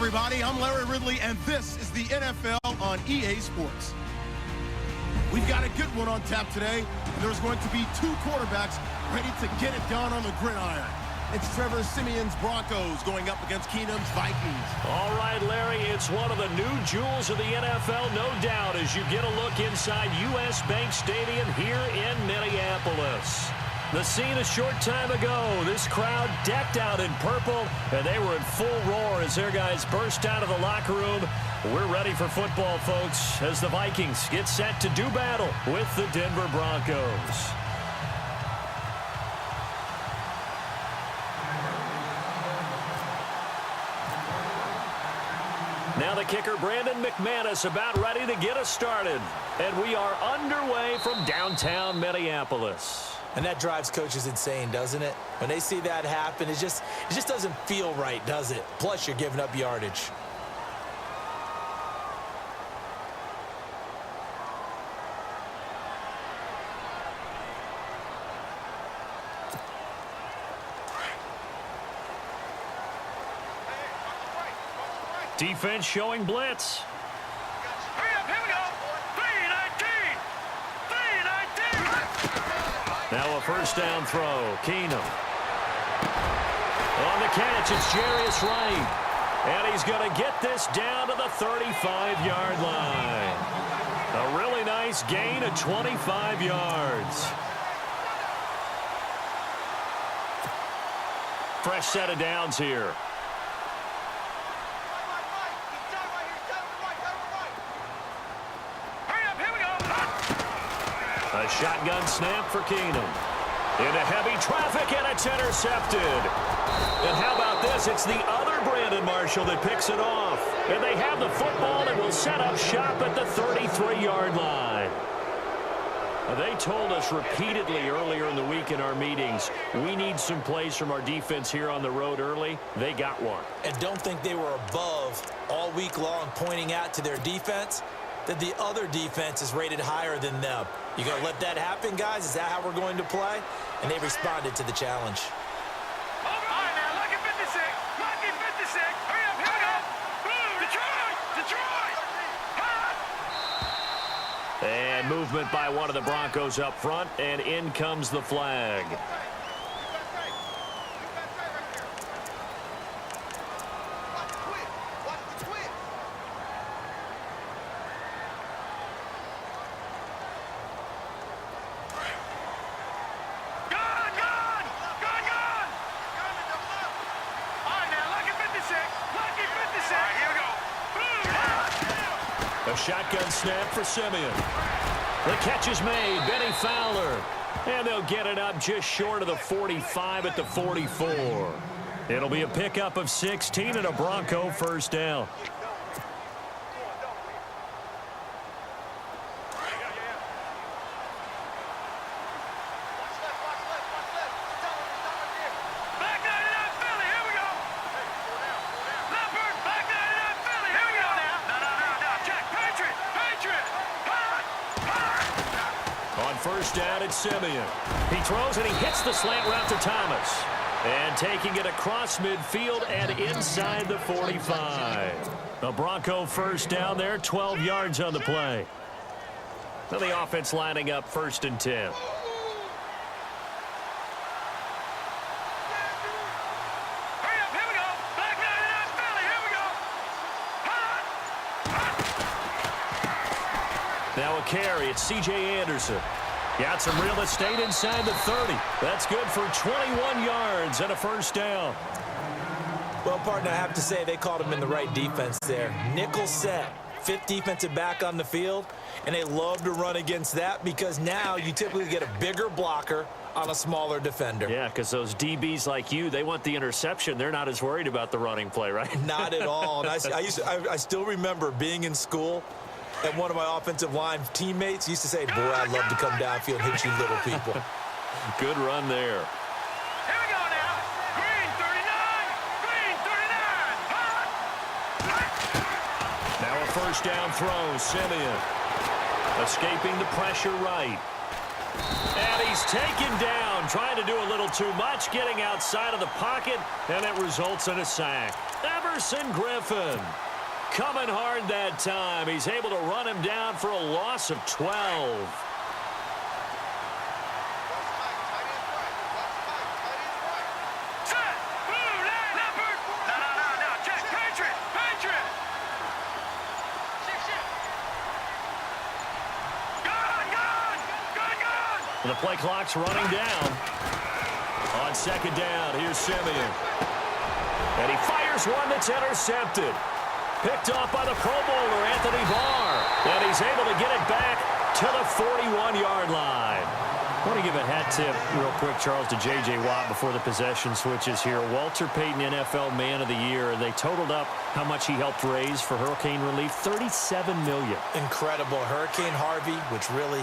everybody. I'm Larry Ridley, and this is the NFL on EA Sports. We've got a good one on tap today. There's going to be two quarterbacks ready to get it done on the gridiron. It's Trevor Siemian's Broncos going up against Keenum's Vikings. All right, Larry, it's one of the new jewels of the NFL, no doubt, as you get a look inside U.S. Bank Stadium here in Minneapolis. The scene a short time ago, this crowd decked out in purple, and they were in full roar as their guys burst out of the locker room. We're ready for football, folks, as the Vikings get set to do battle with the Denver Broncos. Now the kicker, Brandon McManus, about ready to get us started. And we are underway from downtown Minneapolis. And that drives coaches insane, doesn't it? When they see that happen, it just doesn't feel right, does it? Plus, you're giving up yardage. Defense showing blitz. Now a first down throw. Keenum. On the catch, it's Jarius Wright. And he's going to get this down to the 35-yard line. A really nice gain of 25 yards. Fresh set of downs here. A shotgun snap for Keenum. Into heavy traffic, and it's intercepted. And how about this? It's the other Brandon Marshall that picks it off. And they have the football and will set up shop at the 33-yard line. They told us repeatedly earlier in the week in our meetings, we need some plays from our defense here on the road early. They got one. And don't think they were above all week long pointing out to their defense that the other defense is rated higher than them. You going to let that happen, guys? Is that how we're going to play? And they responded to the challenge. All right, now, lucky 56. Lucky 56. Hurry up, here we go. Boom, Detroit. Detroit. And movement by one of the Broncos up front, and in comes the flag. A shotgun snap for Siemian. The catch is made. Benny Fowler. And they'll get it up just short of the 45 at the 44. It'll be a pickup of 16 and a Bronco first down. First down, it's Siemian. He throws and he hits the slant route to Thomas. And taking it across midfield and inside the 45. The Bronco first down there, 12 yards on the play. So the offense lining up first and 10. Now a carry, it's C.J. Anderson. Got some real estate inside the 30. That's good for 21 yards and a first down. Well, partner, I have to say they called him in the right defense there. Nickel set, fifth defensive back on the field, and they love to run against that because now you typically get a bigger blocker on a smaller defender. Yeah, because those DBs like you, they want the interception. They're not as worried about the running play, right? Not at all. And I still remember being in school, and one of my offensive line teammates used to say, boy, I'd love to come downfield and hit you little people. Good run there. Here we go now. Green 39. Green 39. Now a first down throw. Siemian escaping the pressure right. And he's taken down, trying to do a little too much, getting outside of the pocket, and it results in a sack. Everson Griffin coming hard that time. He's able to run him down for a loss of 12. The play clock's running down. On second down, here's Simeon. And he fires one that's intercepted. Picked off by the Pro Bowler, Anthony Barr. And he's able to get it back to the 41-yard line. I want to give a hat tip real quick, Charles, to J.J. Watt before the possession switches here. Walter Payton, NFL Man of the Year. They totaled up how much he helped raise for hurricane relief, $37 million. Incredible. Hurricane Harvey, which really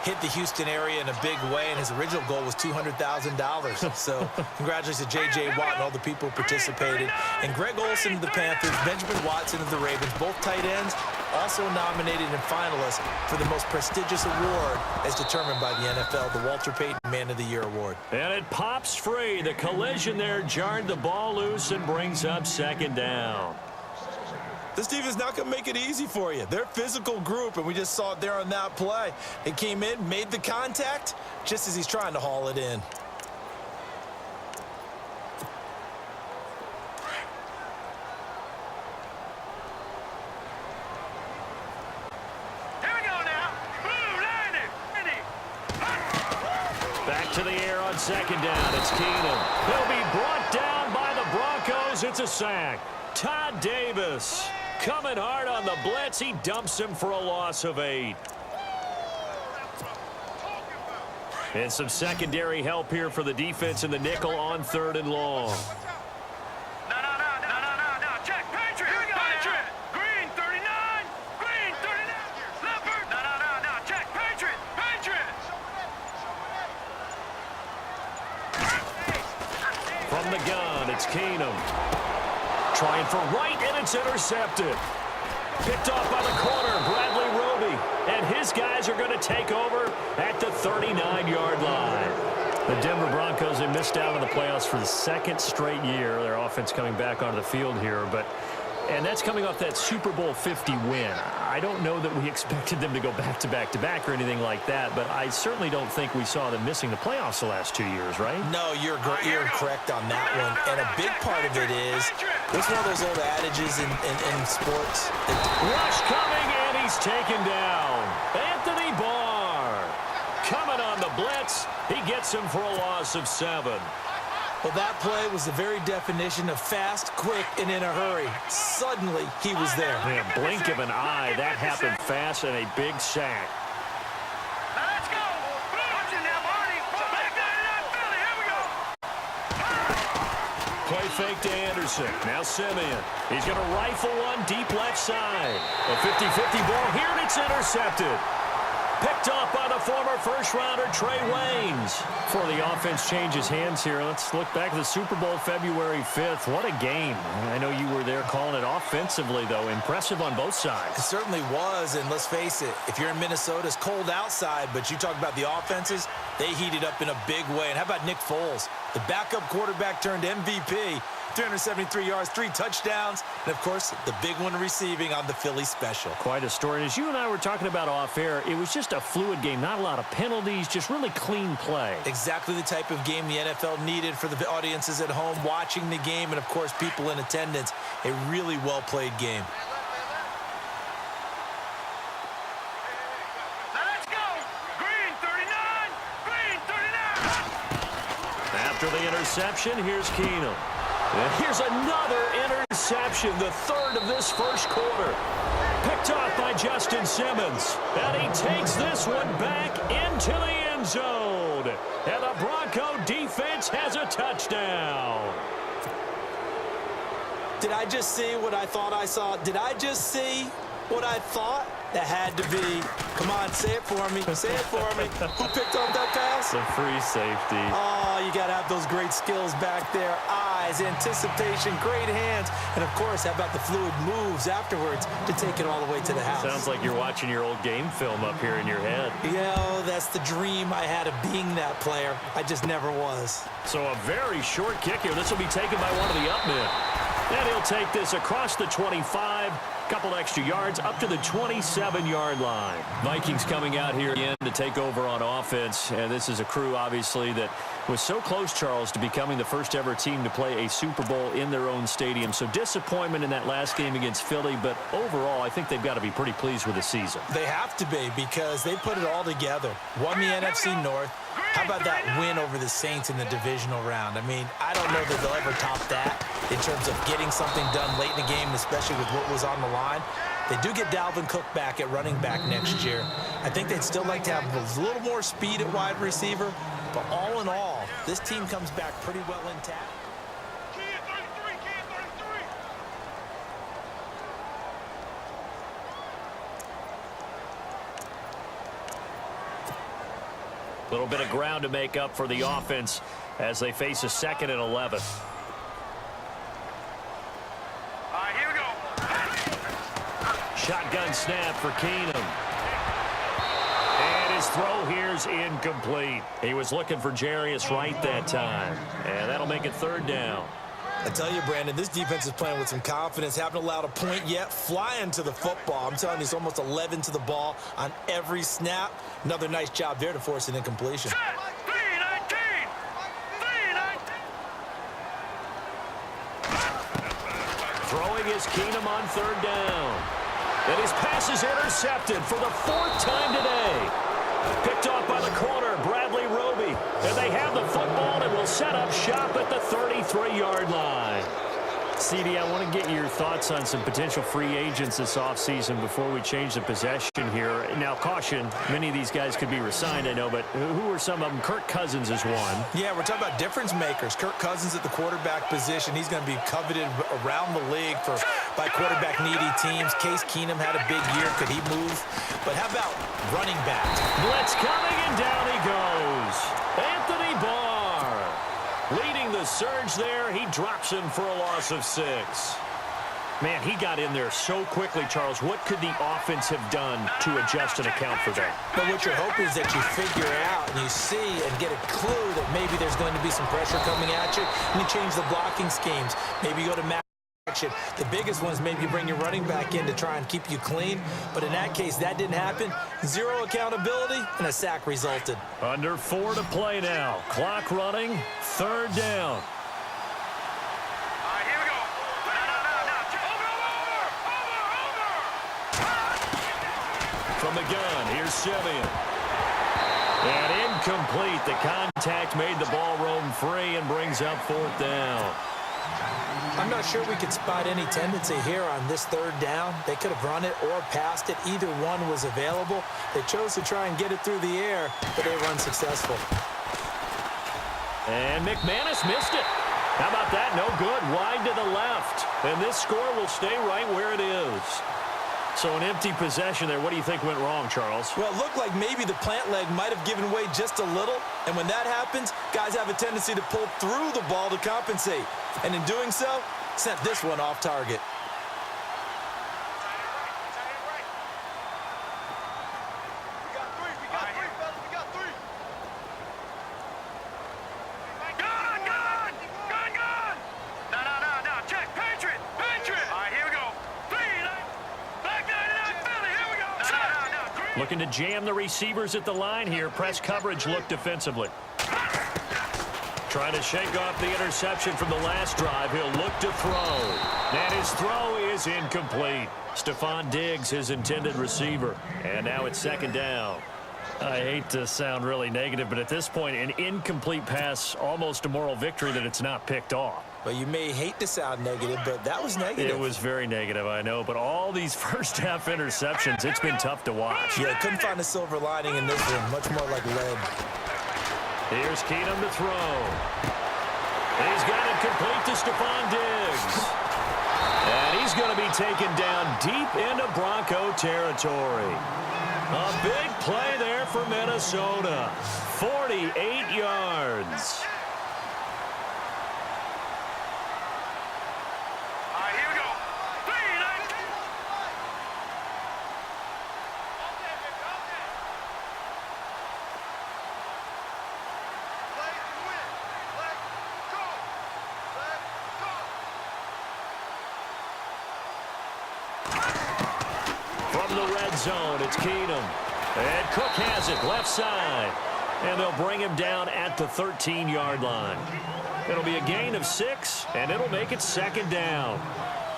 hit the Houston area in a big way, and his original goal was $200,000. So congratulations to J.J. Watt and all the people who participated. And Greg Olsen of the Panthers, Benjamin Watson of the Ravens, both tight ends, also nominated and finalists for the most prestigious award as determined by the NFL, the Walter Payton Man of the Year Award. And it pops free. The collision there jarred the ball loose and brings up second down. This defense is not going to make it easy for you. They're a physical group, and we just saw it there on that play. They came in, made the contact, just as he's trying to haul it in. Here we go now. Boom, landed. Back to the air on second down. It's Keenum. He'll be brought down by the Broncos. It's a sack. Todd Davis coming hard on the blitz. He dumps him for a loss of 8. And some secondary help here for the defense in the nickel on 3rd and long. No. Check. Patriot. Here we go. Patriot. Green 39. Green 39. Leopard. No. Check. Patriot. From the gun, it's Keenum. Trying for right, and it's intercepted. Picked off by the corner, Bradley Roby. And his guys are going to take over at the 39-yard line. The Denver Broncos, they missed out on the playoffs for the 2nd straight year. Their offense coming back onto the field here. And that's coming off that Super Bowl 50 win. I don't know that we expected them to go back-to-back or anything like that, but I certainly don't think we saw them missing the playoffs the last 2 years, right? No, you're correct on that one. And a big part of it is, it's one of those old adages in sports. Rush coming, and he's taken down. Anthony Barr coming on the blitz. He gets him for a loss of 7. Well, that play was the very definition of fast, quick, and in a hurry. Suddenly, he was there. In a blink of an eye, that happened fast and a big sack. Now let's go. Watch it now, Barney. Back down in that Philly. Here we go. Play fake to Anderson. Now Simeon. He's going to rifle one deep left side. A 50-50 ball here, and it's intercepted. Picked off by the former first-rounder Trey Waynes. Before the offense changes hands here, let's look back at the Super Bowl February 5th. What a game. I know you were there calling it offensively, though. Impressive on both sides. It certainly was, and let's face it, if you're in Minnesota, it's cold outside, but you talk about the offenses, they heated up in a big way. And how about Nick Foles? The backup quarterback turned MVP. 373 yards, 3 touchdowns, and, of course, the big one receiving on the Philly special. Quite a story. And as you and I were talking about off air, it was just a fluid game. Not a lot of penalties, just really clean play. Exactly the type of game the NFL needed for the audiences at home watching the game and, of course, people in attendance. A really well-played game. Now let's go. Green 39. Green 39. After the interception, here's Keenum. And here's another interception, the 3rd of this first quarter. Picked off by Justin Simmons. And he takes this one back into the end zone. And the Bronco defense has a touchdown. Did I just see what I thought I saw? Did I just see what I thought That had to be. Come on, say it for me. Say it for me. Who picked up that pass? The free safety. Oh, you got to have those great skills back there. Eyes, anticipation, great hands. And, of course, how about the fluid moves afterwards to take it all the way to the house? Sounds like you're watching your old game film up here in your head. Yeah, that's the dream I had of being that player. I just never was. So a very short kick here. This will be taken by one of the up men. And he'll take this across the 25. Couple extra yards up to the 27-yard line. Vikings coming out here again to take over on offense. And this is a crew, obviously, that was so close, Charles, to becoming the first ever team to play a Super Bowl in their own stadium. So disappointment in that last game against Philly. But overall, I think they've got to be pretty pleased with the season. They have to be because they put it all together. Won the NFC North. How about that win over the Saints in the divisional round? I mean, I don't know that they'll ever top that in terms of getting something done late in the game, especially with what was on the line. They do get Dalvin Cook back at running back next year. I think they'd still like to have a little more speed at wide receiver. But all in all, this team comes back pretty well intact. A little bit of ground to make up for the offense as they face a 2nd and 11. All right, here we go. Shotgun snap for Keenum. And his throw here's incomplete. He was looking for Jarius Wright that time. And that'll make it 3rd down. I tell you, Brandon, this defense is playing with some confidence. Haven't allowed a point yet. Flying to the football. I'm telling you, it's almost 11 to the ball on every snap. Another nice job there to force an incompletion. Throwing is Keenum on 3rd down. And his pass is intercepted for the 4th time today. Picked off by the corner, Bradley Roby. And they have the football and will set up shop at the 33-yard line. CD, I want to get your thoughts on some potential free agents this offseason before we change the possession here. Now, caution, many of these guys could be re-signed, I know, but who are some of them? Kirk Cousins is one. Yeah, we're talking about difference makers. Kirk Cousins at the quarterback position. He's going to be coveted around the league by quarterback-needy teams. Case Keenum had a big year. Could he move? But how about running backs? Blitz coming, and down he goes. Anthony Barr leading the surge there. He drops him for a loss of 6. Man, he got in there so quickly, Charles. What could the offense have done to adjust and account for that? But what you're hoping is that you figure out and you see and get a clue that maybe there's going to be some pressure coming at you, and you change the blocking schemes. Maybe you go to Matt. The biggest one is maybe you bring your running back in to try and keep you clean. But in that case, that didn't happen. 0 accountability, and a sack resulted. Under 4 to play now. Clock running. 3rd down. All right, here we go. No. Over. From the gun, here's Simeon. And incomplete. The contact made the ball roam free and brings up 4th down. I'm not sure we could spot any tendency here on this 3rd down. They could have run it or passed it. Either one was available. They chose to try and get it through the air, but they were unsuccessful. And McManus missed it. How about that? No good. Wide to the left. And this score will stay right where it is. So an empty possession there. What do you think went wrong, Charles? Well, it looked like maybe the plant leg might have given way just a little. And when that happens, guys have a tendency to pull through the ball to compensate. And in doing so, sent this one off target. Looking to jam the receivers at the line here. Press coverage look defensively. Trying to shake off the interception from the last drive. He'll look to throw. And his throw is incomplete. Stephon Diggs, his intended receiver. And now it's 2nd down. I hate to sound really negative, but at this point, an incomplete pass, almost a moral victory that it's not picked off. Well, you may hate to sound negative, but that was negative. It was very negative, I know. But all these first-half interceptions, it's been tough to watch. Yeah, couldn't find a silver lining in this one. Much more like lead. Here's Keenum to throw. He's got it complete to Stephon Diggs. And he's going to be taken down deep into Bronco territory. A big play there for Minnesota. 48 yards. All right, here we go. From the red zone, it's Keenum. And Cook has it, left side. And they'll bring him down at the 13-yard line. It'll be a gain of 6, and it'll make it second down.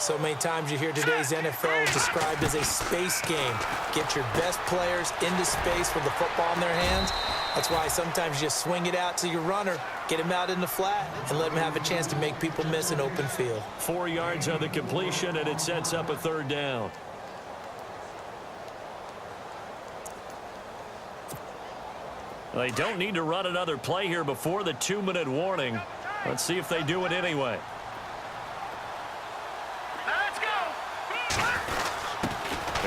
So many times you hear today's NFL described as a space game. Get your best players into space with the football in their hands. That's why sometimes you just swing it out to your runner, get him out in the flat, and let him have a chance to make people miss an open field. 4 yards on the completion, and it sets up a third down. They don't need to run another play here before the 2-minute warning. Let's see if they do it anyway. Let's go.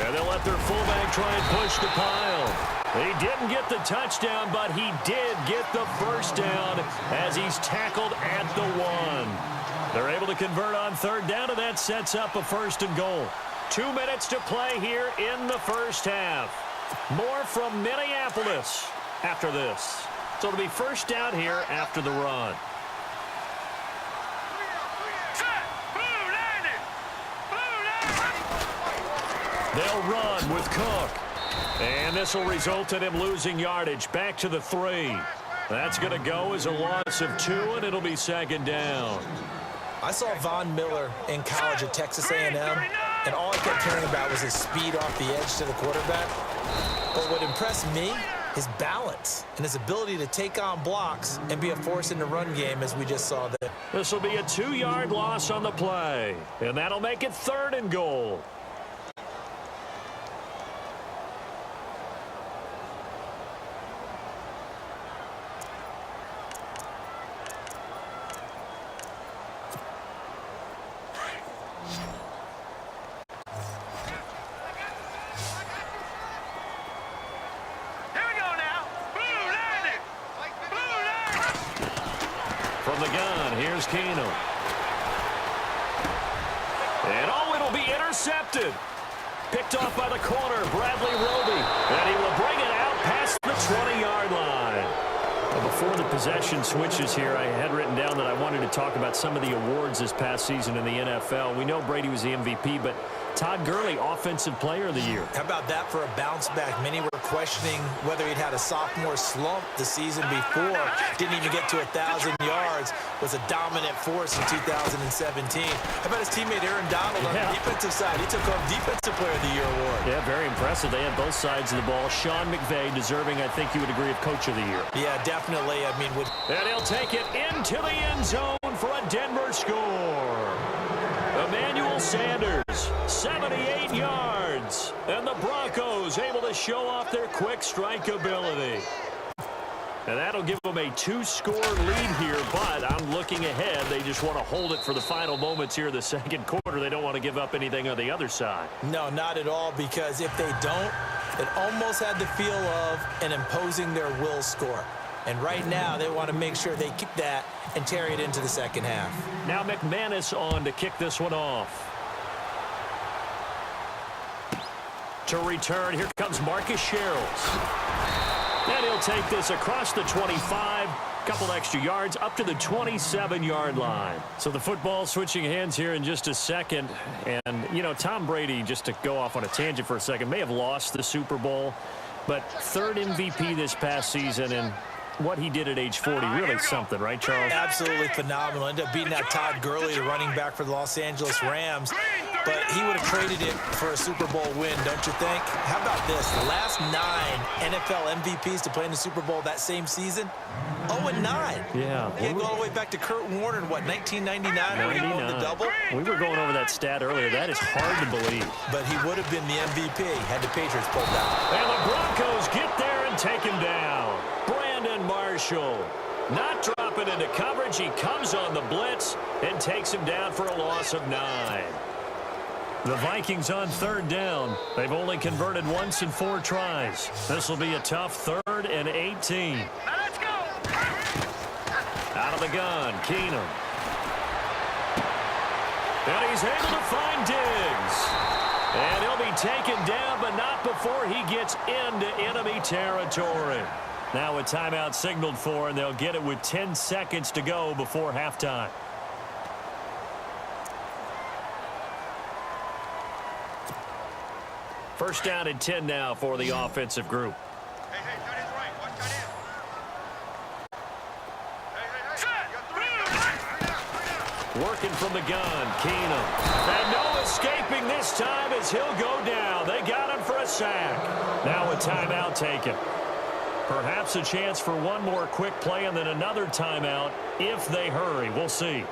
And they'll let their fullback try and push the pile. He didn't get the touchdown, but he did get the first down as he's tackled at the 1. They're able to convert on third down, and that sets up a 1st and goal. 2 minutes to play here in the first half. More from Minneapolis after this. So it'll be first down here after the run. They'll run with Cook. And this will result in him losing yardage back to the 3. That's going to go as a loss of 2, and it'll be second down. I saw Von Miller in college at Texas A&M, and all I kept hearing about was his speed off the edge to the quarterback. But what impressed me, his balance and his ability to take on blocks and be a force in the run game, as we just saw there. This will be a 2-yard loss on the play, and that'll make it 3rd and goal. From the gun, here's Keenum. And it'll be intercepted. Picked off by the corner, Bradley Roby. And he will bring it out past the 20-yard line. Well, before the possession switches here, I had written down that I wanted to talk about some of the awards this past season in the NFL. We know Brady was the MVP, but Todd Gurley, Offensive Player of the Year. How about that for a bounce back? Many were questioning whether he'd had a sophomore slump the season before. Didn't even get to 1,000 yards. Was a dominant force in 2017. How about his teammate Aaron Donald on the defensive side? He took home Defensive Player of the Year award. Yeah, very impressive. They had both sides of the ball. Sean McVay deserving, I think you would agree, of Coach of the Year. Yeah, definitely. I mean, and he'll take it into the end zone for a Denver score. Emmanuel Sanders, 78 yards. And the Broncos able to show off their quick strike ability. And that'll give them a 2-score lead here, but I'm looking ahead. They just want to hold it for the final moments here in the second quarter. They don't want to give up anything on the other side. No, not at all, because if they don't, it almost had the feel of an imposing their will score. And right now, they want to make sure they keep that and carry it into the second half. Now McManus on to kick this one off. To return, here comes Marcus Sherrills. And he'll take this across the 25, couple extra yards, up to the 27-yard line. So the football switching hands here in just a second. And, you know, Tom Brady, just to go off on a tangent for a second, may have lost the Super Bowl, but 3rd MVP this past season, and what he did at age 40, really something, right, Charles? Absolutely phenomenal. Ended up beating out Todd Gurley, the running back for the Los Angeles Rams. But he would have traded it for a Super Bowl win, don't you think? How about this? The last 9 NFL MVPs to play in the Super Bowl that same season, 0-9. Yeah. You go all the way back to Kurt Warner in, what, 1999 when he won the double? We were going over that stat earlier. That is hard to believe. But he would have been the MVP had the Patriots pulled out. And the Broncos get there and take him down. Brandon Marshall not dropping into coverage. He comes on the blitz and takes him down for a loss of 9. The Vikings on third down. They've only converted once in 4 tries. This will be a tough 3rd and 18. Now let's go. Out of the gun, Keenum. And he's able to find Diggs. And he'll be taken down, but not before he gets into enemy territory. Now a timeout signaled for, and they'll get it with 10 seconds to go before halftime. First down and 10 now for the offensive group. Hey, tight end's right. Watch tight end. Hey. Working from the gun, Keenum. And no escaping this time as he'll go down. They got him for a sack. Now a timeout taken. Perhaps a chance for one more quick play and then another timeout if they hurry. We'll see.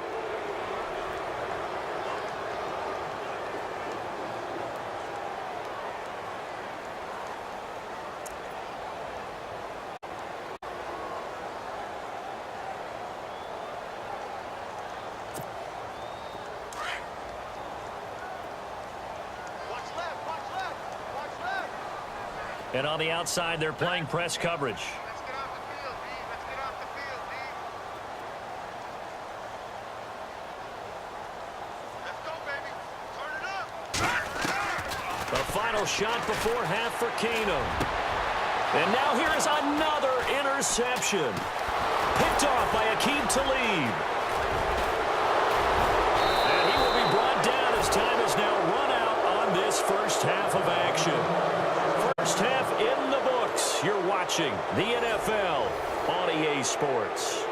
And on the outside, they're playing press coverage. Let's get off the field, D. Let's get off the field, D. Let's go, baby. Turn it up. The final shot before half for Keenum. And now here is another interception. Picked off by Aqib Talib. And he will be brought down as time is now run out on this first half of action. First half in the books. You're watching the NFL on EA Sports.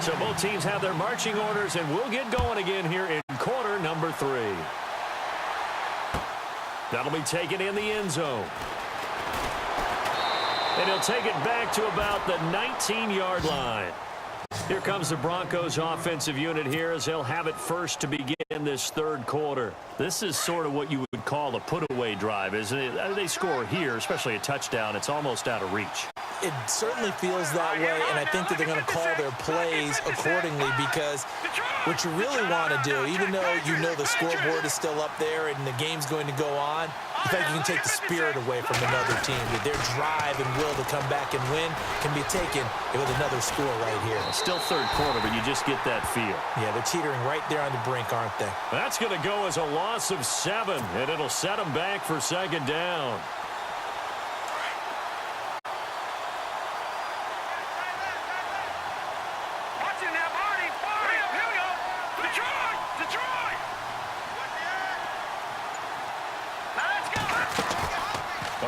So both teams have their marching orders, and we'll get going again here in quarter number 3. That'll be taken in the end zone. And he'll take it back to about the 19-yard line. Here comes the Broncos offensive unit here as they'll have it first to begin this third quarter. This is sort of what you would call a put-away drive, isn't it? They score here, especially a touchdown. It's almost out of reach. It certainly feels that way, and I think that they're going to call their plays accordingly because what you really want to do, even though you know the scoreboard is still up there and the game's going to go on, in fact, you can take the spirit away from another team. That their drive and will to come back and win can be taken with another score right here. Still third quarter, but you just get that feel. Yeah, they're teetering right there on the brink, aren't they? That's going to go as a loss of 7, and it'll set them back for second down. Watching that, Marty. Here we go. Detroit. Now let's go.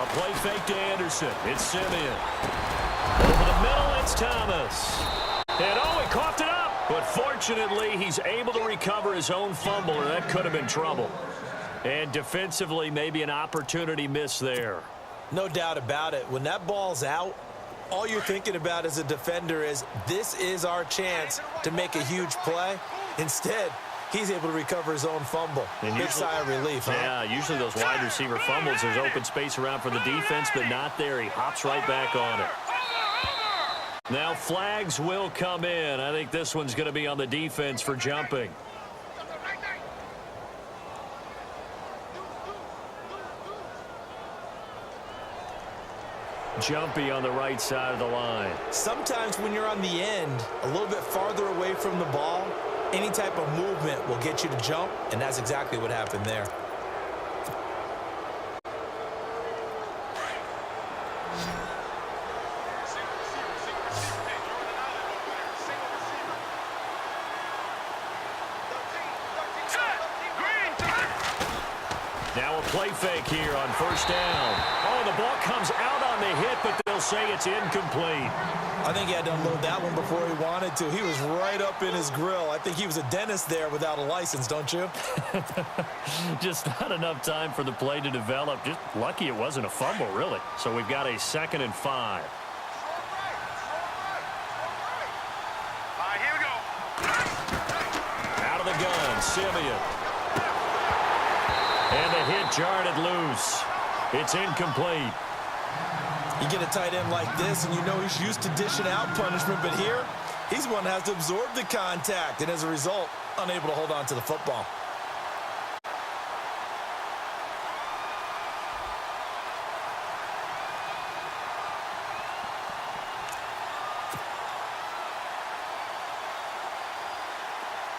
A play fake to Anderson. It's Simeon. Over the middle, it's Thomas. And oh, he coughed it up. But fortunately, he's able to recover his own fumble, or that could have been trouble. And defensively, maybe an opportunity missed there. No doubt about it. When that ball's out, all you're thinking about as a defender is, this is our chance to make a huge play. Instead, he's able to recover his own fumble. And big sigh of relief, huh? Yeah, usually those wide receiver fumbles, there's open space around for the defense, but not there. He hops right back on it. Now flags will come in. I think this one's going to be on the defense for jumping. Jumpy on the right side of the line. Sometimes when you're on the end, a little bit farther away from the ball, any type of movement will get you to jump, and that's exactly what happened there. Now a play fake here on first down. Oh, the ball comes out on the hit, but they'll say it's incomplete. I think he had to unload that one before he wanted to. He was right up in his grill. I think he was a dentist there without a license, don't you? Just not enough time for the play to develop. Just lucky it wasn't a fumble, really. So we've got a 2nd and 5. gun. Simeon. And the hit jarred loose. It's incomplete. You get a tight end like this, and you know he's used to dishing out punishment, but here, he's one that has to absorb the contact, and as a result, unable to hold on to the football.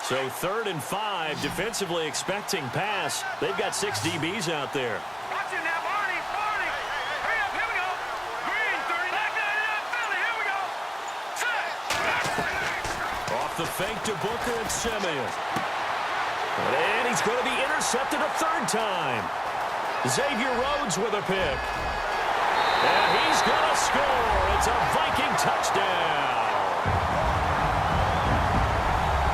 So 3rd and 5, defensively expecting pass. They've got 6 DBs out there. Watch it now, Barney. Hurry up, here we go. Green, 30, Philly, here we go. Set. Off the fake to Booker and Simeon. And he's going to be intercepted a 3rd time. Xavier Rhodes with a pick. And he's going to score. It's a Viking touchdown.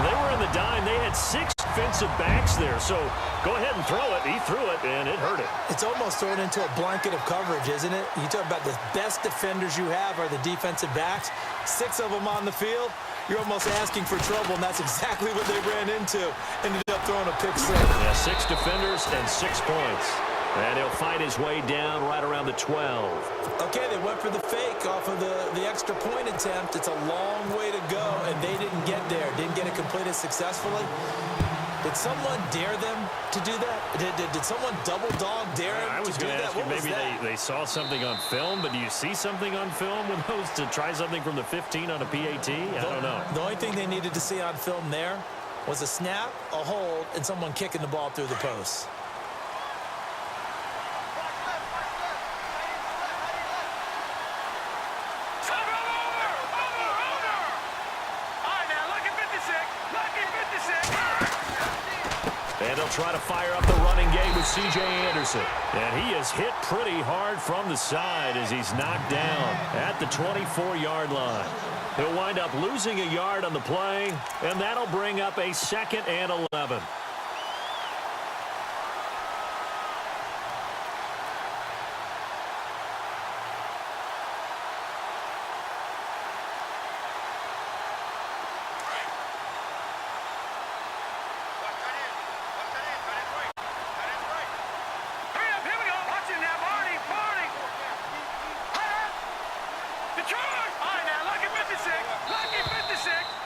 They were in the dime. They had 6 defensive backs there. So go ahead and throw it. He threw it, and it hurt it. It's almost thrown into a blanket of coverage, isn't it? You talk about the best defenders you have are the defensive backs. 6 of them on the field. You're almost asking for trouble, and that's exactly what they ran into. Ended up throwing a pick six. Yeah, 6 defenders and 6 points. And he'll fight his way down right around the 12. Okay, they went for the fake off of the extra point attempt. It's a long way to go, and they didn't get there. Didn't get it completed successfully. Did someone dare them to do that? Did someone double dog dare them I was to do going to that? ask you, maybe they saw something on film, but do you see something on film with those to try something from the 15 on a PAT? I don't know. The only thing they needed to see on film there was a snap, a hold, and someone kicking the ball through the post. And they'll try to fire up the running game with C.J. Anderson. And he is hit pretty hard from the side as he's knocked down at the 24-yard line. He'll wind up losing a yard on the play, and that'll bring up a 2nd and 11.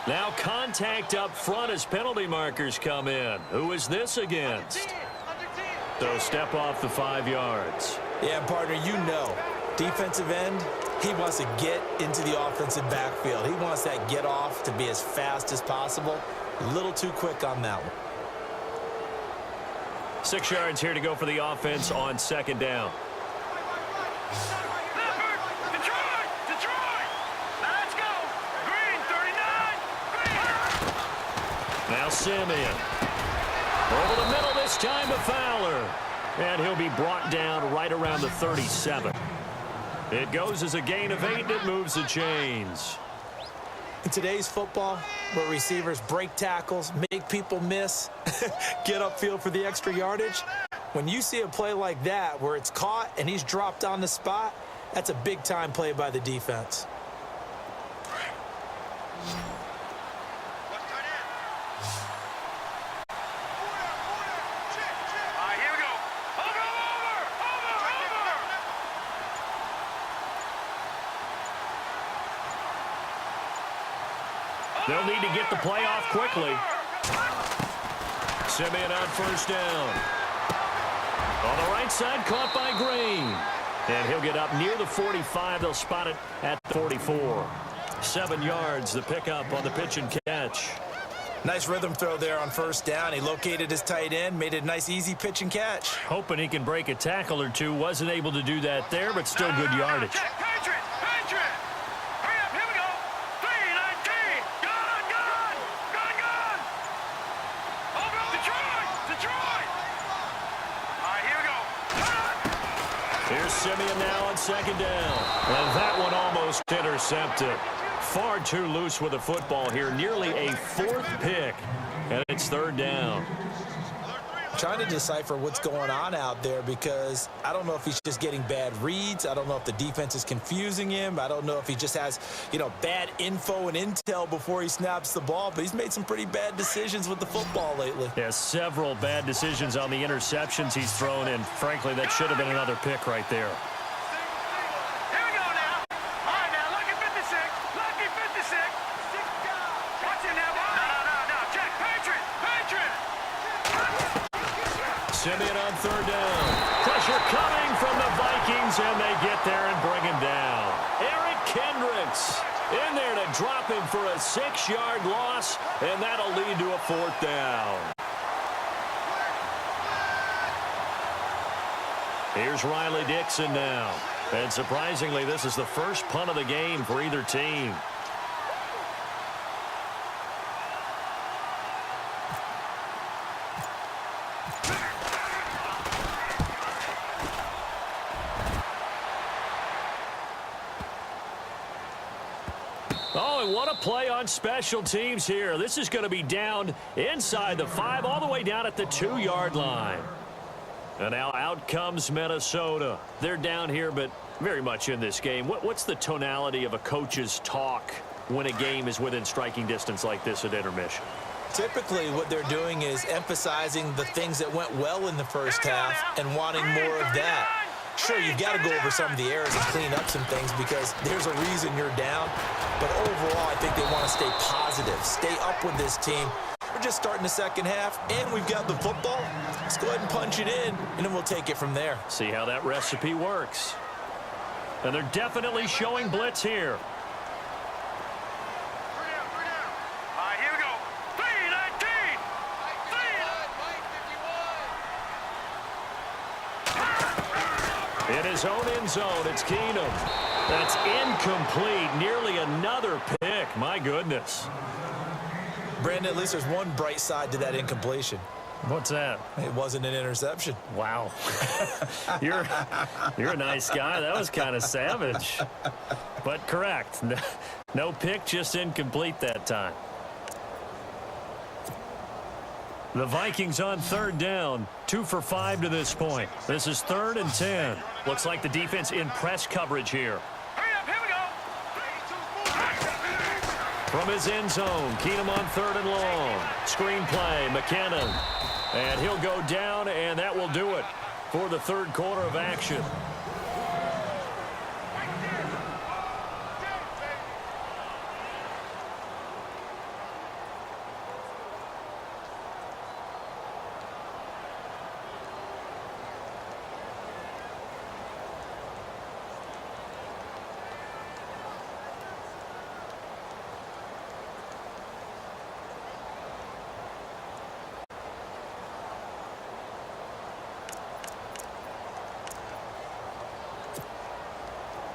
Now contact up front as penalty markers come in. Who is this against? So step off the 5 yards. Yeah, partner, you know, defensive end, he wants to get into the offensive backfield. He wants that get off to be as fast as possible. A little too quick on that one. 6 yards here to go for the offense on 2nd down. Now Simeon. Over the middle this time to Fowler. And he'll be brought down right around the 37. It goes as a gain of 8, and it moves the chains. In today's football, where receivers break tackles, make people miss, get upfield for the extra yardage, when you see a play like that where it's caught and he's dropped on the spot, that's a big-time play by the defense. They'll need to get the play off quickly. Simeon on 1st down. On the right side, caught by Green. And he'll get up near the 45. They'll spot it at the 44. 7 yards, the pickup on the pitch and catch. Nice rhythm throw there on 1st down. He located his tight end, made it a nice, easy pitch and catch. Hoping he can break a tackle or two. Wasn't able to do that there, but still good yardage. Here's Simeon now on 2nd down. And that one almost intercepted. Far too loose with the football here. Nearly a 4th pick. And it's 3rd down. trying to decipher what's going on out there because I don't know if he's just getting bad reads. I don't know if the defense is confusing him. I don't know if he just has, bad info and intel before he snaps the ball, but he's made some pretty bad decisions with the football lately. Yeah, several bad decisions on the interceptions he's thrown, and frankly, that should have been another pick right there. Here we go now. All right, now, lucky 56. Lucky 56. Watch it now, boy. No. Check. Patriot. Simeon on third down. Pressure coming from the Vikings, and they get there and bring him down. Eric Kendricks in there to drop him for a 6-yard loss, and that'll lead to a 4th down. Here's Riley Dixon now. And surprisingly, this is the first punt of the game for either team. Oh, and what a play on special teams here. This is going to be down inside the 5, all the way down at the 2-yard line. And now out comes Minnesota. They're down here, but very much in this game. What's the tonality of a coach's talk when a game is within striking distance like this at intermission? Typically, what they're doing is emphasizing the things that went well in the first half and wanting more of that. Sure, you've got to go over some of the errors and clean up some things because there's a reason you're down. But overall, I think they want to stay positive, stay up with this team. We're just starting the second half, and we've got the football. Let's go ahead and punch it in, and then we'll take it from there. See how that recipe works. And they're definitely showing blitz here. 3 down. All right, here we go. 3-19. 3. In his own end zone, it's Keenum. That's incomplete. Nearly another pick. My goodness. Brandon, at least there's one bright side to that incompletion. What's that? It wasn't an interception. Wow. You're a nice guy. That was kind of savage. But correct. No pick, just incomplete that time. The Vikings on third down. 2 for 5 to this point. This is 3rd and 10. Looks like the defense in press coverage here. Hurry up, here we go. From his end zone, Keenum on 3rd and long. Screen play, McKinnon. And he'll go down, and that will do it for the 3rd quarter of action.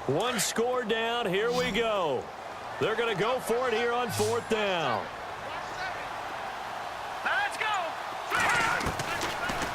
One score down. Here we go. They're going to go for it here on 4th down. Let's go.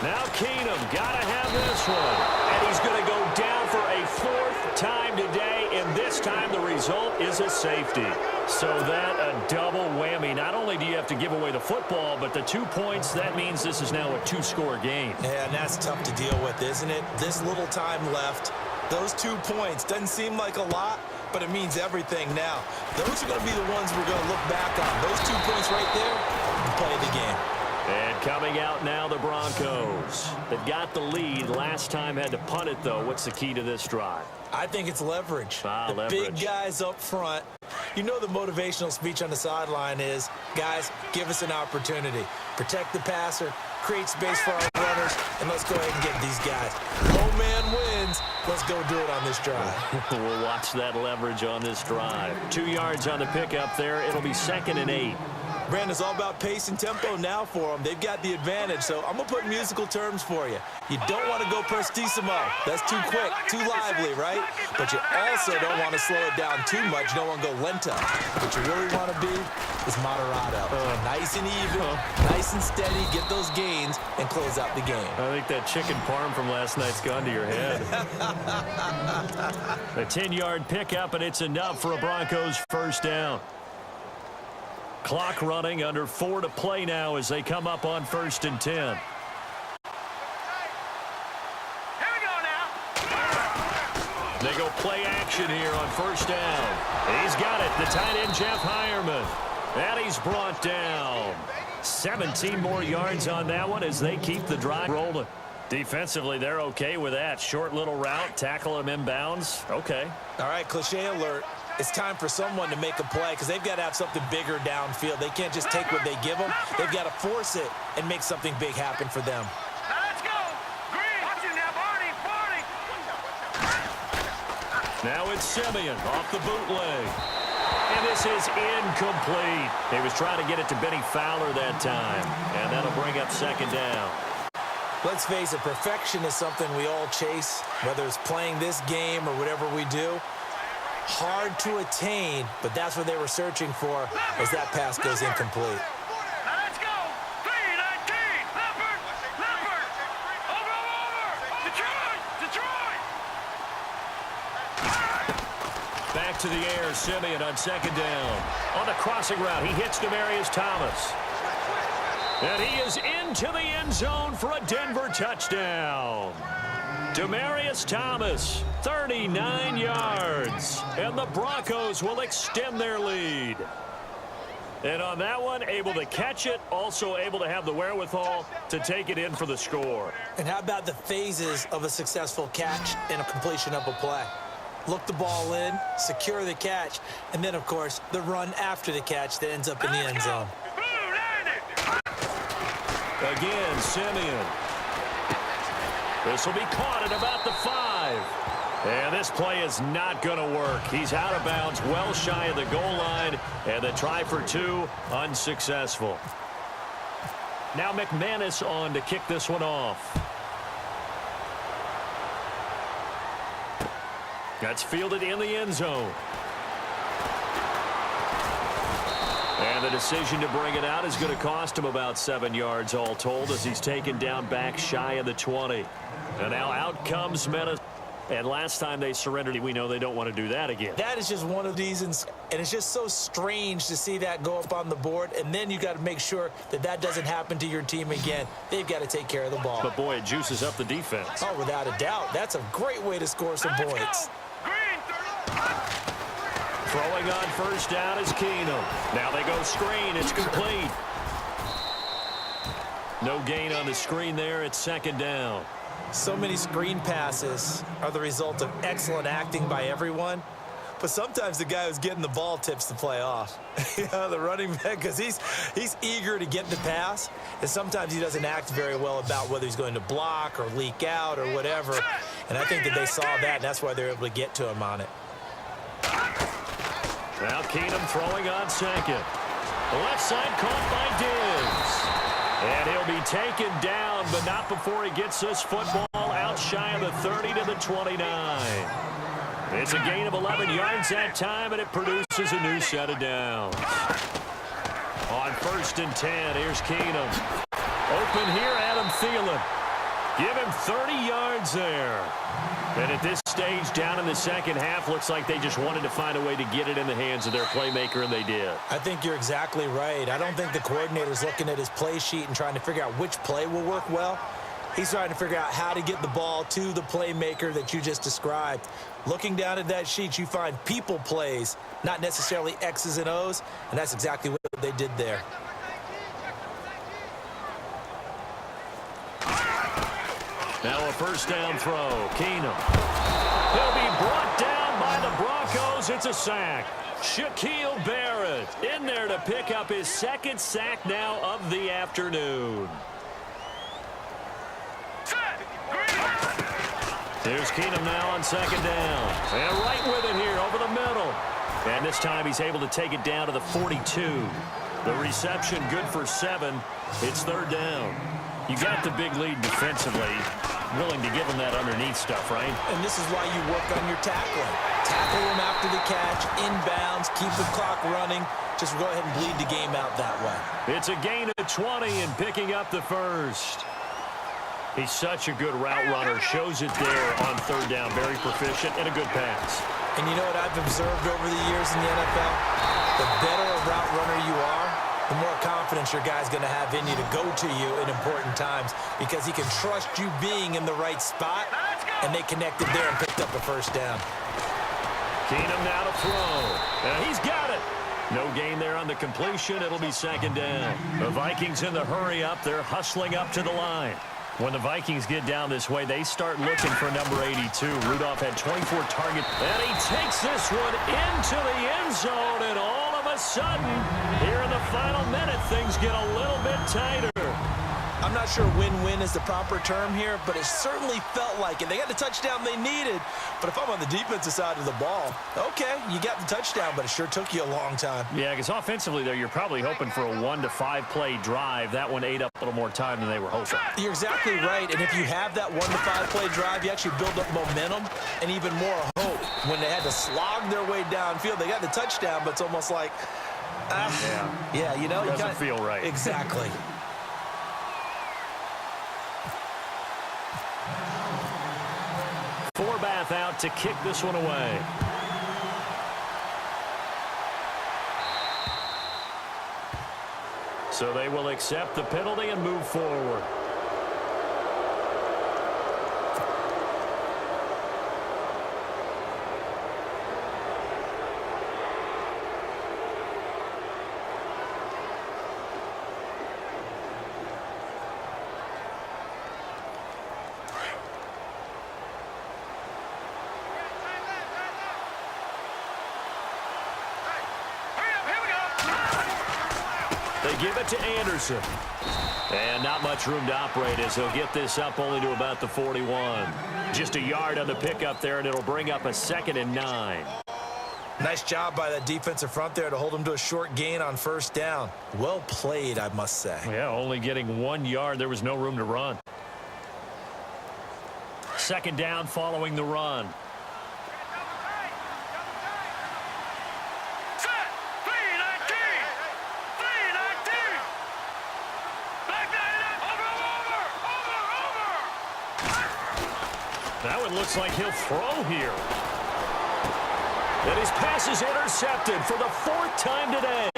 Now Keenum got to have this one. And he's going to go down for a 4th time today. And this time the result is a safety. So that a double whammy. Not only do you have to give away the football, but the 2 points, that means this is now a 2-score game. Yeah, and that's tough to deal with, isn't it? This little time left. Those 2 points doesn't seem like a lot, but it means everything now. Those are going to be the ones we're going to look back on. Those 2 points right there, the play of the game. And coming out now, the Broncos. They've got the lead. Last time had to punt it, though. What's the key to this drive? I think it's leverage. The leverage. Big guys up front. You know the motivational speech on the sideline is, guys, give us an opportunity. Protect the passer, create space for our runners, and let's go ahead and get these guys. Low man wins. Let's go do it on this drive. We'll watch that leverage on this drive. 2 yards on the pickup there. It'll be 2nd and 8. Brandon, it's all about pace and tempo now for them. They've got the advantage, so I'm going to put musical terms for you. You don't want to go prestissimo. That's too quick, too lively, right? But you also don't want to slow it down too much. You don't want to go lento. What you really want to be is moderato. Nice and even, nice and steady, get those gains, and close out the game. I think that chicken parm from last night's gone to your head. A 10-yard pickup, and it's enough for a Broncos 1st down. Clock running, under 4 to play now as they come up on 1st and 10. They go play action here on first down. He's got it, the tight end Jeff Hireman. And he's brought down. 17 more yards on that one as they keep the drive rolling. Defensively, they're okay with that. Short little route, tackle him inbounds. Okay. All right, cliche alert. It's time for someone to make a play because they've got to have something bigger downfield. They can't just take what they give them. They've got to force it and make something big happen for them. Now let's go. Green. Watch him now, Barney. Now it's Simeon off the bootleg. And this is incomplete. He was trying to get it to Benny Fowler that time. And that'll bring up second down. Let's face it, perfection is something we all chase, whether it's playing this game or whatever we do. Hard to attain, but that's what they were searching for as that pass goes incomplete. Now let's go. 3-19. Leopard. Over. Detroit. Back to the air, Simeon on second down. On the crossing route, he hits Demaryius Thomas. And he is into the end zone for a Denver touchdown. Demaryius Thomas, 39 yards. And the Broncos will extend their lead. And on that one, able to catch it, also able to have the wherewithal to take it in for the score. And how about the phases of a successful catch and a completion of a play? Look the ball in, secure the catch, and then, of course, the run after the catch that ends up in the end zone. Again, Simeon. This will be caught at about the 5. And this play is not going to work. He's out of bounds, well shy of the goal line, and the try for 2, unsuccessful. Now McManus on to kick this one off. That's fielded in the end zone. And the decision to bring it out is going to cost him about 7 yards all told as he's taken down back shy of the 20. And now out comes Minnesota. And last time they surrendered, we know they don't want to do that again. That is just one of these, and it's just so strange to see that go up on the board, and then you got to make sure that that doesn't happen to your team again. They've got to take care of the ball. But, boy, it juices up the defense. Oh, without a doubt. That's a great way to score some points. Throwing on first down is Keenum. Now they go screen. It's complete. No gain on the screen there. It's second down. So many screen passes are the result of excellent acting by everyone. But sometimes the guy who's getting the ball tips the play off. You know, the running back, because he's eager to get the pass. And sometimes he doesn't act very well about whether he's going to block or leak out or whatever. And I think that they saw that, and that's why they're able to get to him on it. Now Keenum throwing on second. The left side caught by Diggs. And he'll be taken down, but not before he gets this football out shy of the 30 to the 29. It's a gain of 11 yards that time, and it produces a new set of downs. On first and 10, here's Keenum. Open here, Adam Thielen. Give him 30 yards there. And at this stage, down in the second half, looks like they just wanted to find a way to get it in the hands of their playmaker, and they did. I think you're exactly right. I don't think the coordinator's looking at his play sheet and trying to figure out which play will work well. He's trying to figure out how to get the ball to the playmaker that you just described. Looking down at that sheet, you find people plays, not necessarily X's and O's, and that's exactly what they did there. Now a first down throw. Keenum. He'll be brought down by the Broncos. It's a sack. Shaquille Barrett in there to pick up his second sack now of the afternoon. Here's Keenum now on second down. And right with it here over the middle. And this time he's able to take it down to the 42. The reception good for 7. It's third down. You got the big lead defensively. Willing to give him that underneath stuff, right? And this is why you work on your tackling. Tackle him after the catch, inbounds, keep the clock running. Just go ahead and bleed the game out that way. It's a gain of 20 and picking up the first. He's such a good route runner. Shows it there on third down. Very proficient and a good pass. And you know what I've observed over the years in the NFL? The better a route runner you are, the more confidence your guy's going to have in you to go to you in important times because he can trust you being in the right spot and they connected there and picked up a first down. Keenum now to throw. And he's got it. No gain there on the completion. It'll be second down. The Vikings in the hurry up. They're hustling up to the line. When the Vikings get down this way, they start looking for number 82. Rudolph had 24 targets. And he takes this one into the end zone. And all of a sudden, here in the final minute, things get a little bit tighter. I'm not sure win-win is the proper term here, but it certainly felt like it. They got the touchdown they needed, but if I'm on the defensive side of the ball, okay, you got the touchdown, but it sure took you a long time. Yeah, because offensively, though, you're probably hoping for a 1 to 5 play drive. That one ate up a little more time than they were hoping. You're exactly right, and if you have that 1 to 5 play drive, you actually build up momentum and even more hope. When they had to slog their way downfield, they got the touchdown, but it's almost like, yeah, you know. Doesn't feel right. Exactly. Forbath out to kick this one away. So they will accept the penalty and move forward. They give it to Anderson. And not much room to operate as he'll get this up only to about the 41. Just a yard on the pickup there, and it'll bring up a 2nd and 9. Nice job by that defensive front there to hold him to a short gain on first down. Well played, I must say. Yeah, only getting 1 yard. There was no room to run. 2nd down following the run. Now it looks like he'll throw here. And his pass is intercepted for the 4th time today.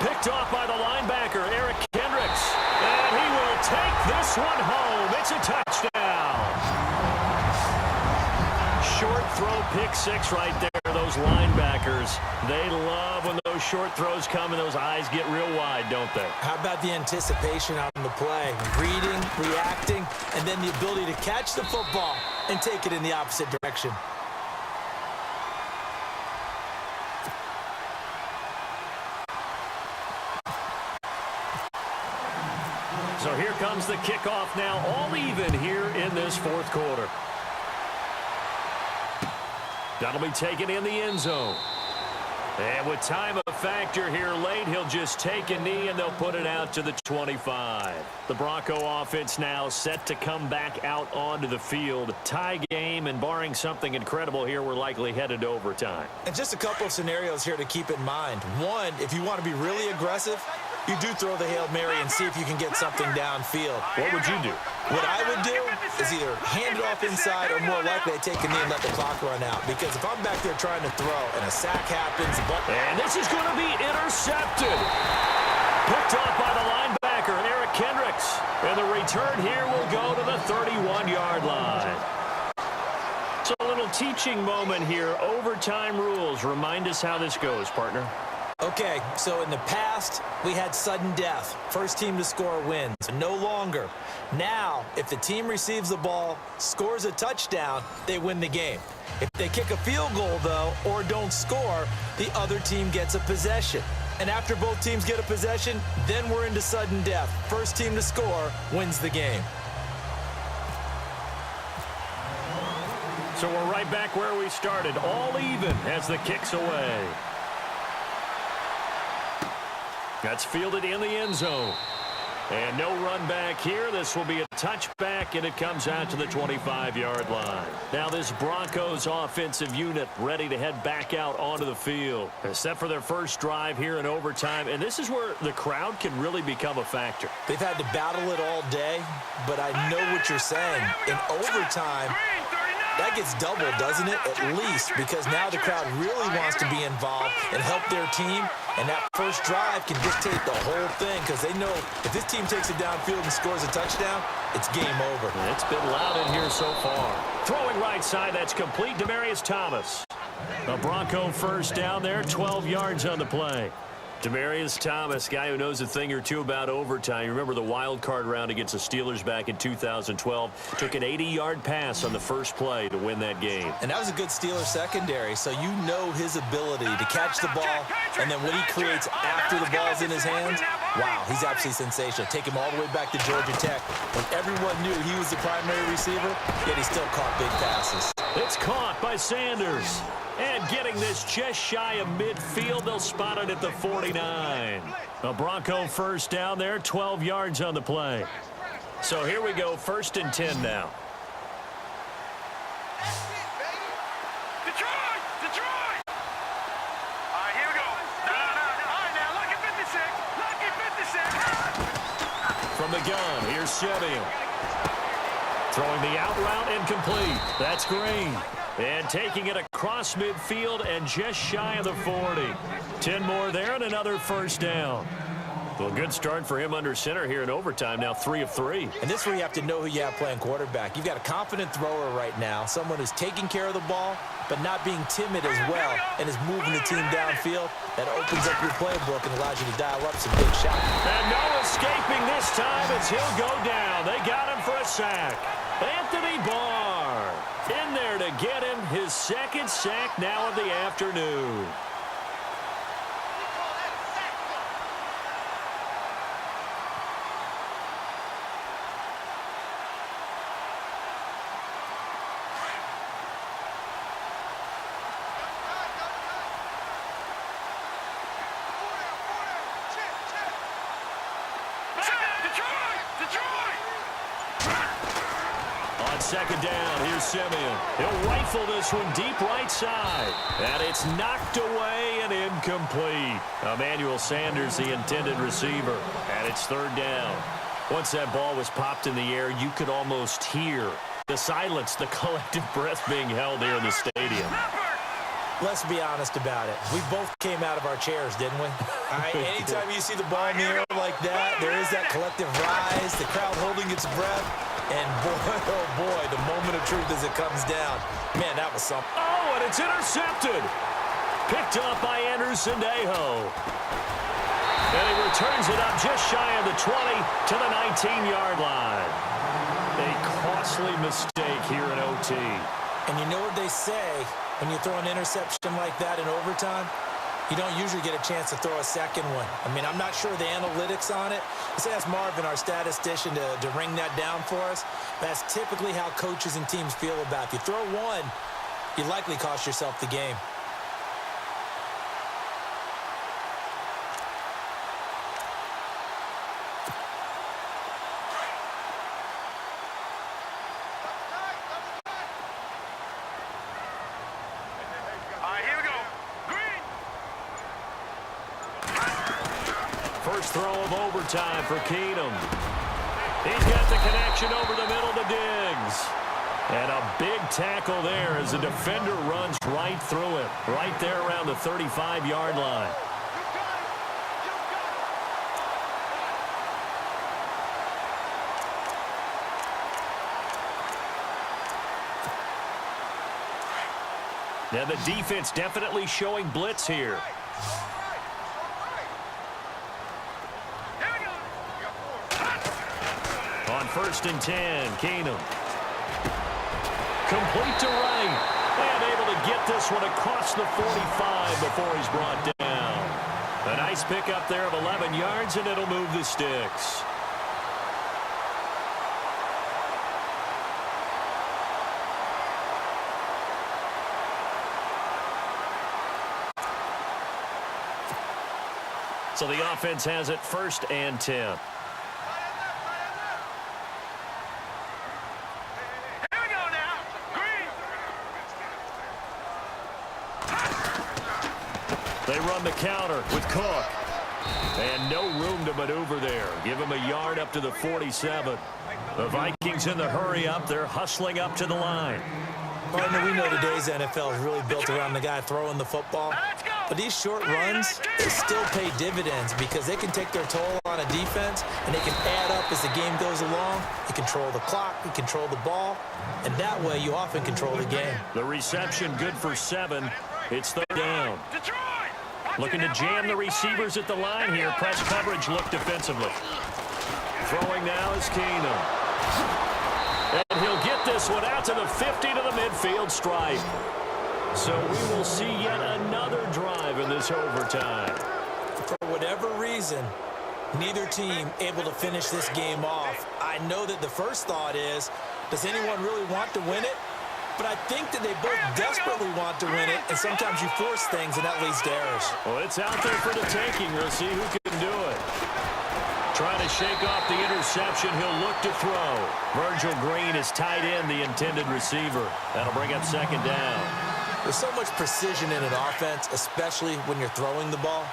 Picked off by the linebacker, Eric Kendricks. And he will take this one home. It's a touchdown. Short throw, pick 6 right there. Those linebackers, they love when those short throws come and those eyes get real wide, don't they? How about the anticipation on the play? Reading, reacting, and then the ability to catch the football and take it in the opposite direction. So here comes the kickoff now, all even here in this 4th quarter. That'll be taken in the end zone. And with time a factor here late, he'll just take a knee and they'll put it out to the 25. The Bronco offense now set to come back out onto the field. Tie game, and barring something incredible here, we're likely headed to overtime. And just a couple of scenarios here to keep in mind. One, if you want to be really aggressive, you do throw the Hail Mary and see if you can get something downfield. What would you do? What I would do is either hand it off inside or more likely I take a knee and let the clock run out. Because if I'm back there trying to throw and a sack happens, and this is going to be intercepted. Picked off by the linebacker, Eric Kendricks. And the return here will go to the 31-yard line. So a little teaching moment here. Overtime rules. Remind us how this goes, partner. Okay, so in the past, we had sudden death. First team to score wins. No longer. Now, if the team receives the ball, scores a touchdown, they win the game. If they kick a field goal, though, or don't score, the other team gets a possession. And after both teams get a possession, then we're into sudden death. First team to score wins the game. So we're right back where we started, all even as the kick's away. That's fielded in the end zone. And no run back here. This will be a touchback, and it comes out to the 25-yard line. Now this Broncos offensive unit ready to head back out onto the field. Set for their first drive here in overtime, and this is where the crowd can really become a factor. They've had to battle it all day, but I know what you're saying. In overtime, that gets doubled, doesn't it? At least, because now the crowd really wants to be involved and help their team. And that first drive can dictate the whole thing because they know if this team takes it downfield and scores a touchdown, it's game over. It's been loud in here so far. Throwing right side, that's complete. Demaryius Thomas. A Bronco first down there, 12 yards on the play. Demaryius Thomas, guy who knows a thing or two about overtime. You remember the wild card round against the Steelers back in 2012. Took an 80-yard pass on the first play to win that game. And that was a good Steelers secondary, so you know his ability to catch the ball, and then what he creates after the ball's in his hands, wow, he's absolutely sensational. Take him all the way back to Georgia Tech when everyone knew he was the primary receiver, yet he still caught big passes. It's caught by Sanders. And getting this just shy of midfield, they'll spot it at the 49. A Bronco first down there, 12 yards on the play. So here we go, 1st and 10 now. Detroit! Detroit! All right, here we go. No. All right, now, lucky 56. Lucky 56. From the gun, here's Simeon. Throwing the out route incomplete. That's Green. And taking it across midfield and just shy of the 40. 10 more there and another first down. Well, good start for him under center here in overtime. Now 3 of 3. And this is where you have to know who you have playing quarterback. You've got a confident thrower right now, someone who's taking care of the ball, but not being timid as well, and is moving the team downfield. That opens up your playbook and allows you to dial up some big shots. And no escaping this time as he'll go down. They got him for a sack. Anthony Barr in there to get him his 2nd sack now of the afternoon. On 2nd down, here's Simeon. He'll rifle this one deep right side. And it's knocked away and incomplete. Emmanuel Sanders, the intended receiver. And it's 3rd down. Once that ball was popped in the air, you could almost hear the silence, the collective breath being held here in the stadium. Let's be honest about it. We both came out of our chairs, didn't we? All right, anytime you see the ball in the air like that, there is that collective rise, the crowd holding its breath, and boy, oh boy, the moment of truth as it comes down. Man, that was something. Oh, and it's intercepted. Picked up by Anderson Dejo. And he returns it up just shy of the 20 to the 19-yard line. A costly mistake here in OT. And you know what they say, when you throw an interception like that in overtime, you don't usually get a chance to throw a second one. I mean, I'm not sure the analytics on it. Let's ask Marvin, our statistician, to ring that down for us. That's typically how coaches and teams feel about it. If you throw one, you likely cost yourself the game. First throw of overtime for Keenum. He's got the connection over the middle to Diggs. And a big tackle there as the defender runs right through it. Right there around the 35-yard line. Now the defense definitely showing blitz here. On 1st and 10, Keenum. Complete to right. And able to get this one across the 45 before he's brought down. A nice pickup there of 11 yards, and it'll move the sticks. So the offense has it 1st and 10. They run the counter with Cook. And no room to maneuver there. Give him a yard up to the 47. The Vikings in the hurry up. They're hustling up to the line. Partner, we know today's NFL is really built around the guy throwing the football. But these short runs, they still pay dividends because they can take their toll on a defense, and they can add up as the game goes along. You control the clock, you control the ball, and that way you often control the game. The reception good for 7. It's third down. Looking to jam the receivers at the line here. Press coverage look defensively. Throwing now is Keenum. And he'll get this one out to the 50 to the midfield stripe. So we will see yet another drive in this overtime. For whatever reason, neither team able to finish this game off. I know that the first thought is, does anyone really want to win it? But I think that they both desperately want to win it, and sometimes you force things, and that leads to errors. Well, it's out there for the taking. We'll see who can do it. Trying to shake off the interception. He'll look to throw. Virgil Green is tight end, the intended receiver. That'll bring up second down. There's so much precision in an offense, especially when you're throwing the ball.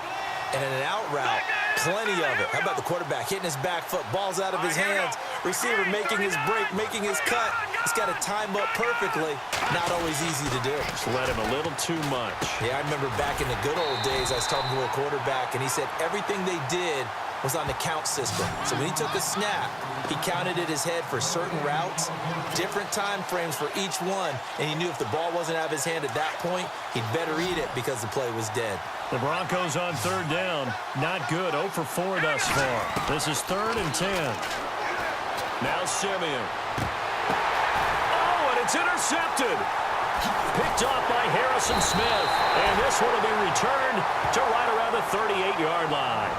And in an out route, plenty of it. How about the quarterback hitting his back foot, ball's out of his hands, receiver making his break, making his cut. He's got to time up perfectly. Not always easy to do. Just let him a little too much. Yeah, I remember back in the good old days, I was talking to a quarterback, and he said everything they did was on the count system. So when he took a snap, he counted in his head for certain routes, different time frames for each one, and he knew if the ball wasn't out of his hand at that point, he'd better eat it because the play was dead. The Broncos on third down. Not good. 0 for 4 thus far. This is 3rd and 10. Now Simeon. Oh, and it's intercepted. Picked off by Harrison Smith. And this one will be returned to right around the 38-yard line.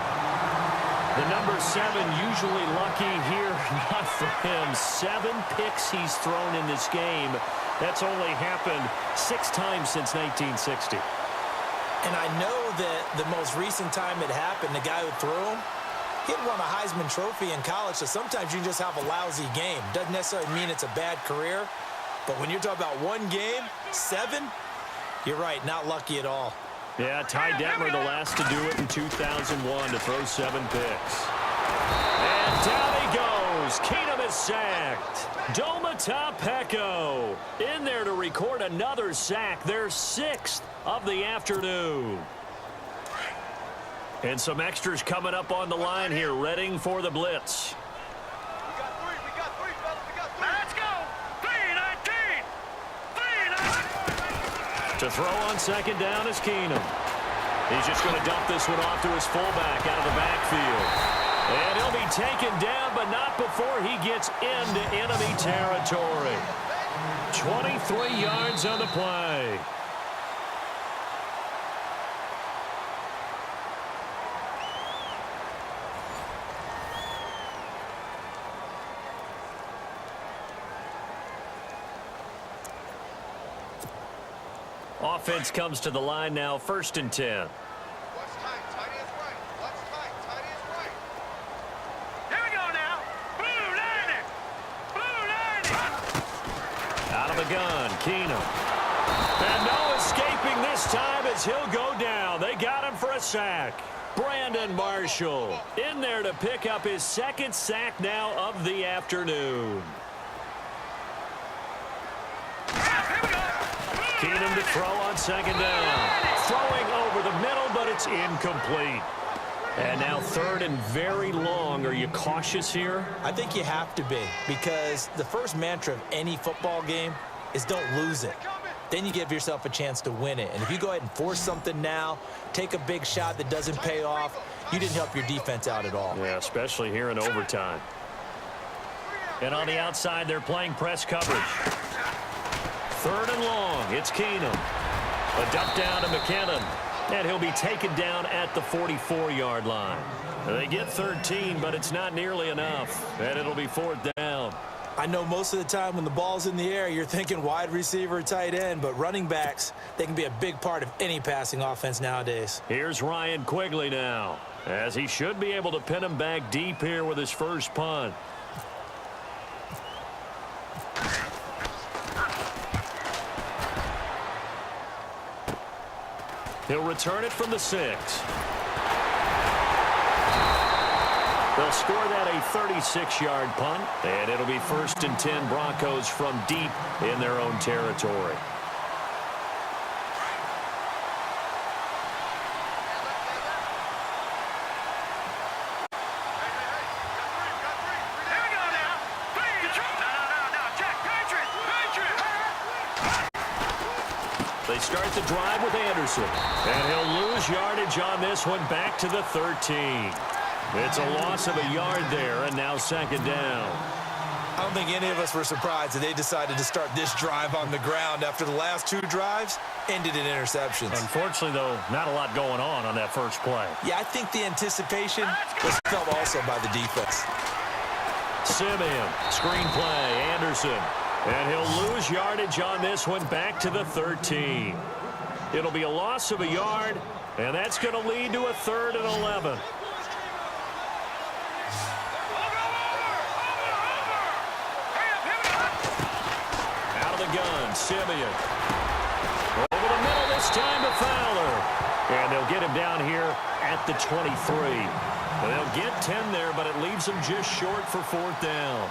The number 7 usually lucky here. Not for him. 7 picks he's thrown in this game. That's only happened 6 times since 1960. And I know that the most recent time it happened, the guy who threw him, he had won a Heisman Trophy in college, so sometimes you can just have a lousy game. Doesn't necessarily mean it's a bad career, but when you're talking about one game, 7, you're right, not lucky at all. Yeah, Ty Detmer, the last to do it in 2001 to throw 7 picks. And down he goes. Keenum is sacked. Domata Peko in there to record another sack. Their 6th of the afternoon. And some extras coming up on the line here, readying for the blitz. We got three, fellas. We got 3. Let's go. 3-19. 3-19. To throw on second down is Keenum. He's just going to dump this one off to his fullback out of the backfield. And he'll be taken down, but not before he gets into enemy territory. 23 yards on the play. Offense comes to the line now, 1st and 10. Watch tight. Tight is right. Watch tight. Tight is right. Here we go now. Blue 90. Blue 90. Out of the gun, Keenum. And no escaping this time as he'll go down. They got him for a sack. Brandon Marshall in there to pick up his 2nd sack now of the afternoon. Keenum to throw on second down. Throwing over the middle, but it's incomplete. And now 3rd and very long. Are you cautious here? I think you have to be, because the first mantra of any football game is don't lose it. Then you give yourself a chance to win it. And if you go ahead and force something now, take a big shot that doesn't pay off, you didn't help your defense out at all. Yeah, especially here in overtime. And on the outside, they're playing press coverage. 3rd and long. It's Keenum. A dump down to McKinnon. And he'll be taken down at the 44-yard line. They get 13, but it's not nearly enough. And it'll be 4th down. I know most of the time when the ball's in the air, you're thinking wide receiver, tight end, but running backs, they can be a big part of any passing offense nowadays. Here's Ryan Quigley now, as he should be able to pin him back deep here with his first punt. He'll return it from the 6. They'll score that a 36-yard punt, and it'll be 1st and 10 Broncos from deep in their own territory. They start the drive with Anderson. And he'll lose yardage on this one, back to the 13. It's a loss of a yard there, and now second down. I don't think any of us were surprised that they decided to start this drive on the ground after the last two drives ended in interceptions. Unfortunately, though, not a lot going on that first play. Yeah, I think the anticipation was felt also by the defense. Simeon, screen play, Anderson. And he'll lose yardage on this one, back to the 13. It'll be a loss of a yard, and that's going to lead to a 3rd and 11. Out of the gun, Simeon. Over the middle this time to Fowler. And they'll get him down here at the 23. They'll get 10 there, but it leaves them just short for 4th down.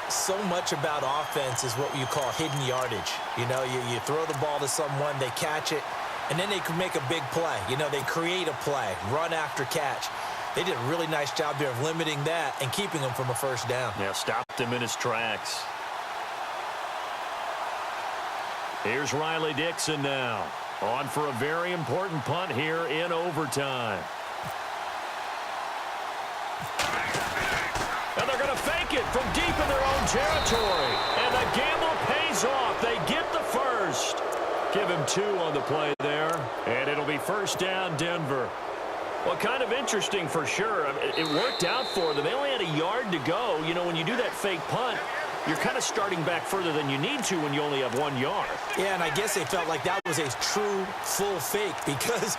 So much about offense is what you call hidden yardage. You know, you throw the ball to someone, they catch it, and then they can make a big play. You know, they create a play, run after catch. They did a really nice job there of limiting that and keeping him from a first down. Yeah, stopped him in his tracks. Here's Riley Dixon now, on for a very important punt here in overtime. And they're going to fake it from deep in their own territory. And the gamble pays off. They get the first. Give him 2 on the play there. And it'll be first down, Denver. Well, kind of interesting for sure. It worked out for them. They only had a yard to go. You know, when you do that fake punt, you're kind of starting back further than you need to when you only have 1 yard. Yeah, and I guess they felt like that was a true full fake because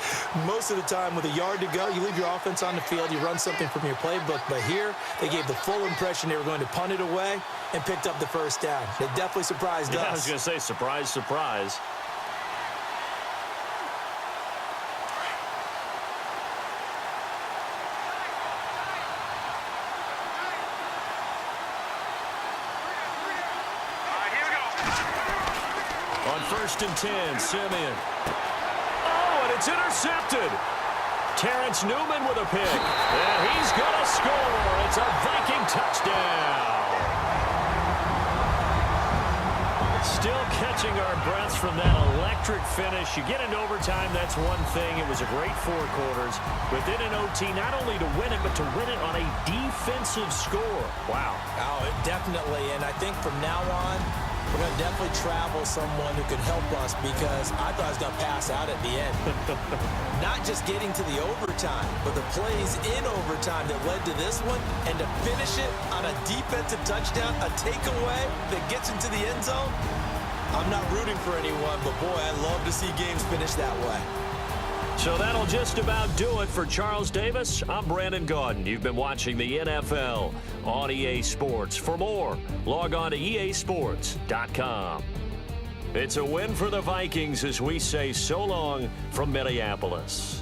most of the time with a yard to go, you leave your offense on the field, you run something from your playbook. But here, they gave the full impression they were going to punt it away and picked up the first down. They definitely surprised us. I was going to say, surprise, surprise. On 1st and 10, Simeon. Oh, and it's intercepted. Terrence Newman with a pick. And he's going to score. It's a Viking touchdown. Still catching our breaths from that electric finish. You get into overtime, that's one thing. It was a great 4 quarters. Within an OT, not only to win it, but to win it on a defensive score. Wow. Oh, definitely. And I think from now on, we're going to definitely travel someone who could help us because I thought I was going to pass out at the end. Not just getting to the overtime, but the plays in overtime that led to this one, and to finish it on a defensive touchdown, a takeaway that gets into the end zone. I'm not rooting for anyone, but boy, I love to see games finish that way. So that'll just about do it for Charles Davis. I'm Brandon Gaudin. You've been watching the NFL on EA Sports. For more, log on to easports.com. It's a win for the Vikings as we say so long from Minneapolis.